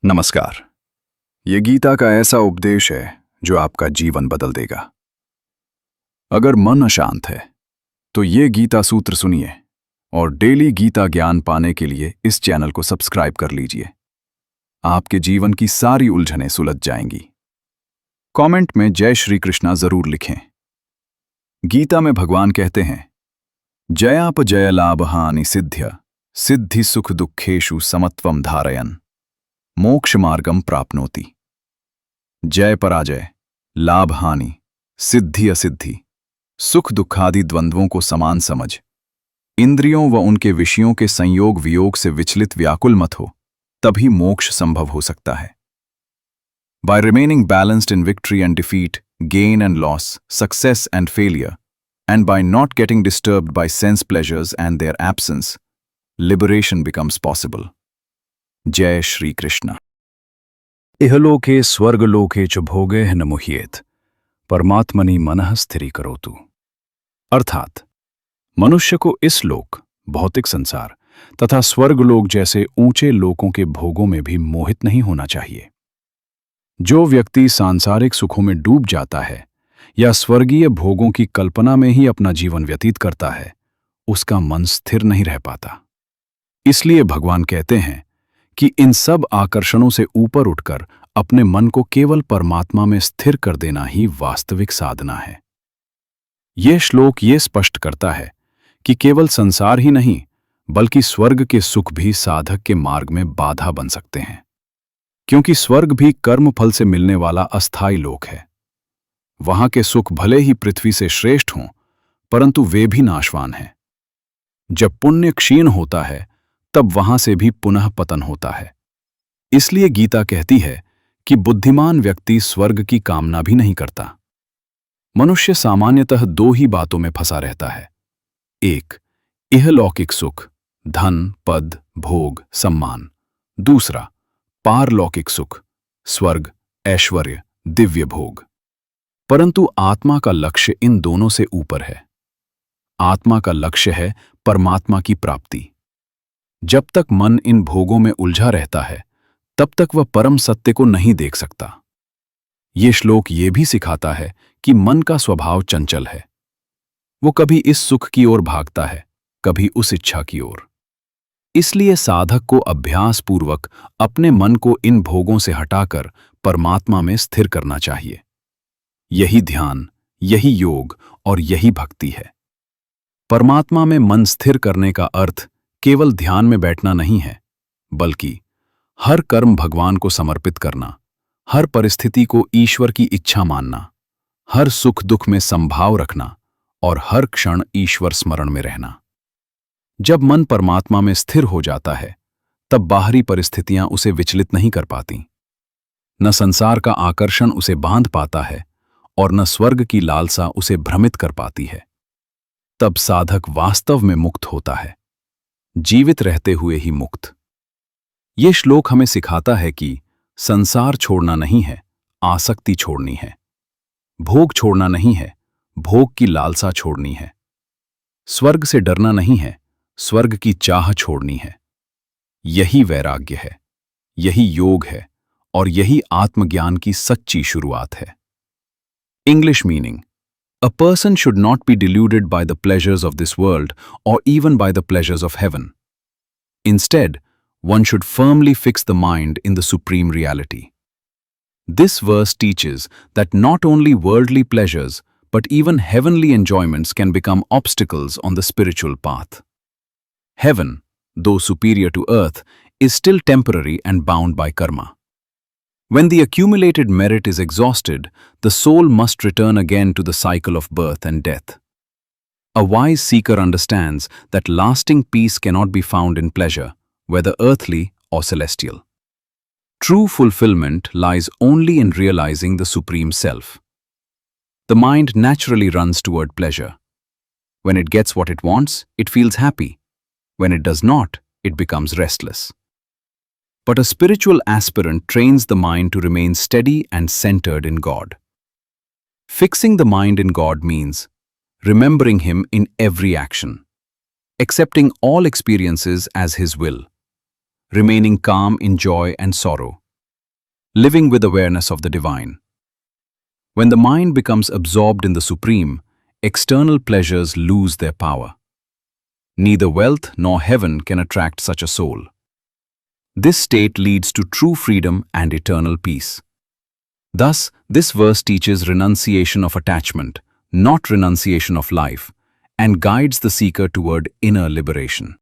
नमस्कार। ये गीता का ऐसा उपदेश है जो आपका जीवन बदल देगा। अगर मन अशांत है तो ये गीता सूत्र सुनिए और डेली गीता ज्ञान पाने के लिए इस चैनल को सब्सक्राइब कर लीजिए। आपके जीवन की सारी उलझनें सुलझ जाएंगी। कमेंट में जय श्री कृष्णा जरूर लिखें। गीता में भगवान कहते हैं, जयापजय लाभ हानि सिद्ध्य सिद्धि सुख दुखेषु समत्वम धारयन् मोक्ष मार्गम प्राप्नोति। जय पराजय, लाभ हानि, सिद्धि असिद्धि, सुख दुखादि द्वंद्वों को समान समझ, इंद्रियों व उनके विषयों के संयोग वियोग से विचलित व्याकुल मत हो, तभी मोक्ष संभव हो सकता है। By remaining balanced in victory and defeat, gain and loss, success and failure, and by not getting disturbed by sense pleasures and their absence, liberation becomes possible. जय श्री कृष्ण। इहलोके स्वर्गलोके च भोगे न मुह्येत परमात्मनि मनः स्थिरीकरोतु। अर्थात मनुष्य को इस लोक, भौतिक संसार तथा स्वर्गलोक जैसे ऊंचे लोकों के भोगों में भी मोहित नहीं होना चाहिए। जो व्यक्ति सांसारिक सुखों में डूब जाता है या स्वर्गीय भोगों की कल्पना में ही अपना जीवन व्यतीत करता है, उसका मन स्थिर नहीं रह पाता। इसलिए भगवान कहते हैं कि इन सब आकर्षणों से ऊपर उठकर अपने मन को केवल परमात्मा में स्थिर कर देना ही वास्तविक साधना है। यह श्लोक ये स्पष्ट करता है कि केवल संसार ही नहीं बल्कि स्वर्ग के सुख भी साधक के मार्ग में बाधा बन सकते हैं, क्योंकि स्वर्ग भी कर्म फल से मिलने वाला अस्थायी लोक है। वहां के सुख भले ही पृथ्वी से श्रेष्ठ हों, परंतु वे भी नाशवान हैं। जब पुण्य क्षीण होता है तब वहां से भी पुनः पतन होता है। इसलिए गीता कहती है कि बुद्धिमान व्यक्ति स्वर्ग की कामना भी नहीं करता। मनुष्य सामान्यतः दो ही बातों में फंसा रहता है। एक, इहलौकिक सुख, धन, पद, भोग, सम्मान। दूसरा, पारलौकिक सुख, स्वर्ग, ऐश्वर्य, दिव्य भोग। परंतु आत्मा का लक्ष्य इन दोनों से ऊपर है। आत्मा का लक्ष्य है परमात्मा की प्राप्ति। जब तक मन इन भोगों में उलझा रहता है तब तक वह परम सत्य को नहीं देख सकता। ये श्लोक ये भी सिखाता है कि मन का स्वभाव चंचल है। वो कभी इस सुख की ओर भागता है, कभी उस इच्छा की ओर। इसलिए साधक को अभ्यास पूर्वक अपने मन को इन भोगों से हटाकर परमात्मा में स्थिर करना चाहिए। यही ध्यान, यही योग और यही भक्ति है। परमात्मा में मन स्थिर करने का अर्थ केवल ध्यान में बैठना नहीं है, बल्कि हर कर्म भगवान को समर्पित करना, हर परिस्थिति को ईश्वर की इच्छा मानना, हर सुख दुख में संभाव रखना और हर क्षण ईश्वर स्मरण में रहना। जब मन परमात्मा में स्थिर हो जाता है तब बाहरी परिस्थितियां उसे विचलित नहीं कर पाती। न संसार का आकर्षण उसे बांध पाता है और न स्वर्ग की लालसा उसे भ्रमित कर पाती है। तब साधक वास्तव में मुक्त होता है, जीवित रहते हुए ही मुक्त। ये श्लोक हमें सिखाता है कि संसार छोड़ना नहीं है, आसक्ति छोड़नी है। भोग छोड़ना नहीं है, भोग की लालसा छोड़नी है। स्वर्ग से डरना नहीं है, स्वर्ग की चाह छोड़नी है। यही वैराग्य है, यही योग है और यही आत्मज्ञान की सच्ची शुरुआत है। English meaning: A person should not be deluded by the pleasures of this world or even by the pleasures of heaven. Instead, one should firmly fix the mind in the supreme reality. This verse teaches that not only worldly pleasures but even heavenly enjoyments can become obstacles on the spiritual path. Heaven, though superior to earth, is still temporary and bound by karma. When the accumulated merit is exhausted, the soul must return again to the cycle of birth and death. A wise seeker understands that lasting peace cannot be found in pleasure, whether earthly or celestial. True fulfillment lies only in realizing the Supreme Self. The mind naturally runs toward pleasure. When it gets what it wants, it feels happy. When it does not, it becomes restless. But a spiritual aspirant trains the mind to remain steady and centered in God. Fixing the mind in God means remembering Him in every action, accepting all experiences as His will, remaining calm in joy and sorrow, living with awareness of the divine. When the mind becomes absorbed in the supreme, external pleasures lose their power. Neither wealth nor heaven can attract such a soul. This state leads to true freedom and eternal peace. Thus, this verse teaches renunciation of attachment, not renunciation of life, and guides the seeker toward inner liberation.